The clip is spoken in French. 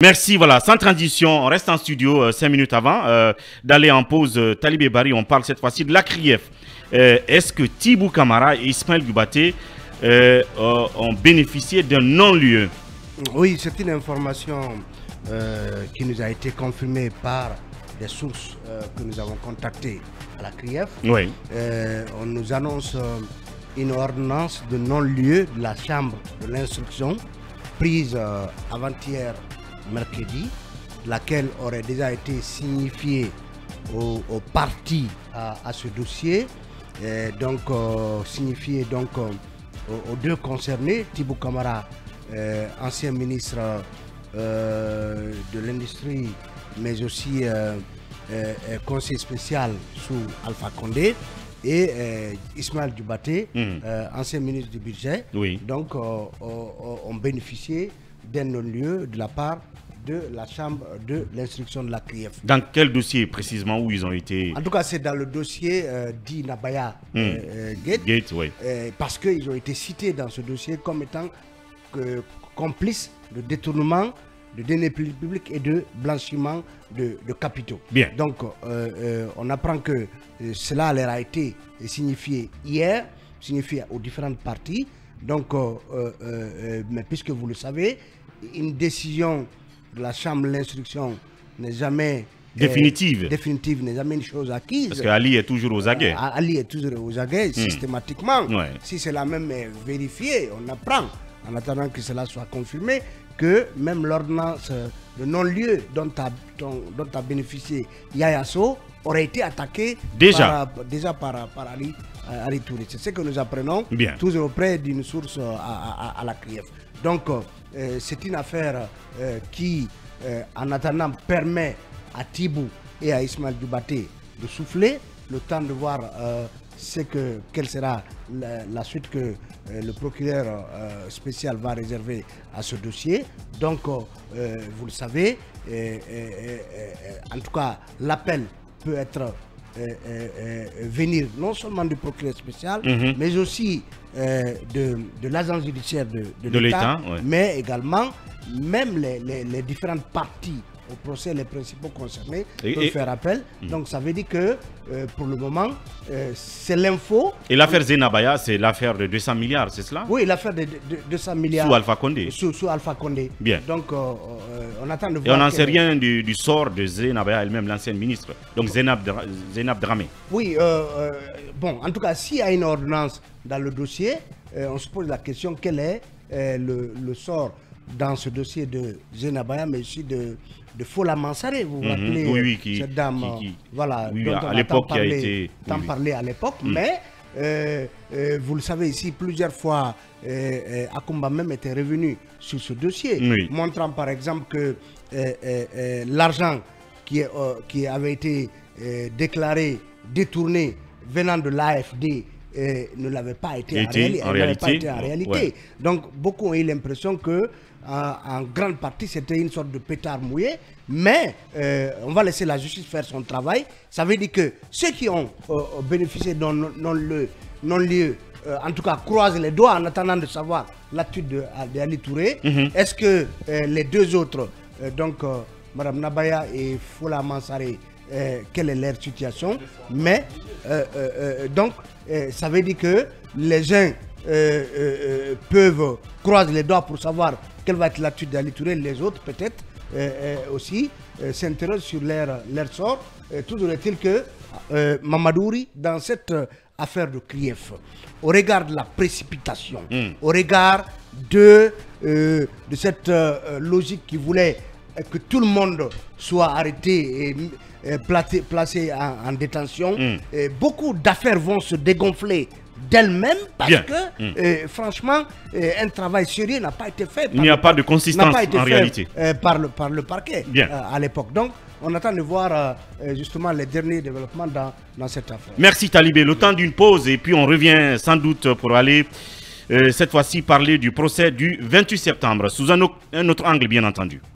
Merci, voilà, sans transition, on reste en studio 5 minutes avant d'aller en pause. Talibé Bari, on parle cette fois-ci de la CRIEF. Est-ce que Tibou Camara et Ismaël Dubaté ont bénéficié d'un non-lieu? Oui, c'est une information qui nous a été confirmée par des sources que nous avons contactées à la CRIEF. Oui. On nous annonce une ordonnance de non-lieu de la Chambre de l'instruction prise avant-hier mercredi, laquelle aurait déjà été signifiée aux parties à ce dossier, donc signifiée donc aux deux concernés, Tibou Camara, ancien ministre de l'Industrie, mais aussi conseiller spécial sous Alpha Condé, et Ismaël Dubaté, ancien ministre du Budget, oui. Donc ont bénéficié d'un non-lieu de la part de la Chambre de l'instruction de la CRIEF. Dans quel dossier précisément où ils ont été? En tout cas, c'est dans le dossier dit Nabaya Gate, oui. Parce qu'ils ont été cités dans ce dossier comme étant complices de détournement de deniers publics et de blanchiment de capitaux. Bien. Donc, on apprend que cela leur a été signifié hier, signifié aux différentes parties. Donc, mais puisque vous le savez, une décision de la Chambre de l'instruction n'est jamais définitive. Définitive n'est jamais une chose acquise. Parce qu'Ali est toujours aux aguets. Ali est toujours aux aguets, systématiquement. Ouais. Si cela même est vérifié, on apprend, en attendant que cela soit confirmé, que même l'ordonnance de non-lieu dont a bénéficié Yaya Sow aurait été attaquée déjà par Ali Touré. C'est ce que nous apprenons, toujours auprès d'une source à la CRIEF. Donc, c'est une affaire qui, en attendant, permet à Tibou et à Ismaël Dubaté de souffler, le temps de voir quelle sera la suite que le procureur spécial va réserver à ce dossier. Donc, vous le savez, en tout cas, l'appel peut être venir non seulement du procureur spécial, mais aussi de l'agence judiciaire de l'État, mais également même les différentes parties au procès, les principaux concernés peuvent faire appel. Donc ça veut dire que pour le moment, c'est l'info. Et l'affaire Zenabaya, c'est l'affaire de 200 milliards, c'est cela? Oui, l'affaire de 200 milliards. Sous Alpha Condé. Sous Alpha Condé. Bien. Donc on attend de voir. Et on n'en sait rien du sort de Zenabaya elle-même, l'ancienne ministre. Donc Zenab Dramé. Oui, bon, en tout cas, s'il y a une ordonnance dans le dossier, on se pose la question quel est le sort dans ce dossier de Zenabaya, mais aussi de Fola Mansaré, vous vous rappelez, cette dame, voilà, oui, dont à l'époque qui a été parlé à l'époque, mais vous le savez ici, plusieurs fois, Akumba même était revenu sur ce dossier, montrant par exemple que l'argent qui avait été déclaré, détourné, venant de l'AFD, ne l'avait pas été en réalité. Donc beaucoup ont eu l'impression que en grande partie c'était une sorte de pétard mouillé, mais on va laisser la justice faire son travail. Ça veut dire que ceux qui ont bénéficié d'un non-lieu, en tout cas croisent les doigts en attendant de savoir l'attitude de Ali Touré. Est-ce que les deux autres, donc Mme Nabaya et Fola Mansaré, quelle est leur situation? Mais donc ça veut dire que les uns peuvent croiser les doigts pour savoir quelle va être l'attitude d'Ali Touré, les autres peut-être aussi s'interrogent sur leur sort. Toujours est-il que Mamadouri, dans cette affaire de CRIEF, au regard de la précipitation, au regard de cette logique qui voulait que tout le monde soit arrêté et placé en détention, beaucoup d'affaires vont se dégonfler d'elles-mêmes parce que, franchement, un travail sérieux n'a pas été fait. Il n'y a pas de consistance en réalité. Par le parquet à l'époque. Donc, on attend de voir justement les derniers développements dans cette affaire. Merci Talibé. Le temps d'une pause et puis on revient sans doute pour aller cette fois-ci parler du procès du 28 septembre sous un autre angle bien entendu.